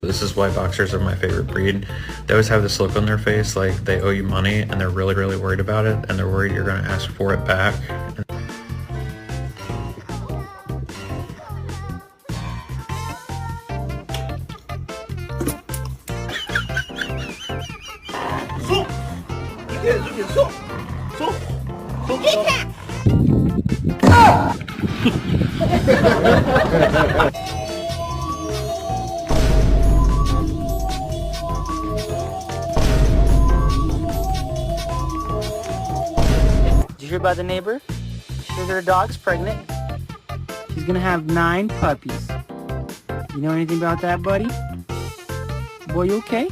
This is why boxers are my favorite breed. They always have this look on their face like they owe you money and they're really, really worried about it, and they're worried you're going to ask for it back. Did you hear about the neighbor? She says her dog's pregnant. She's gonna have 9 puppies. You know anything about that, buddy? Boy, you okay?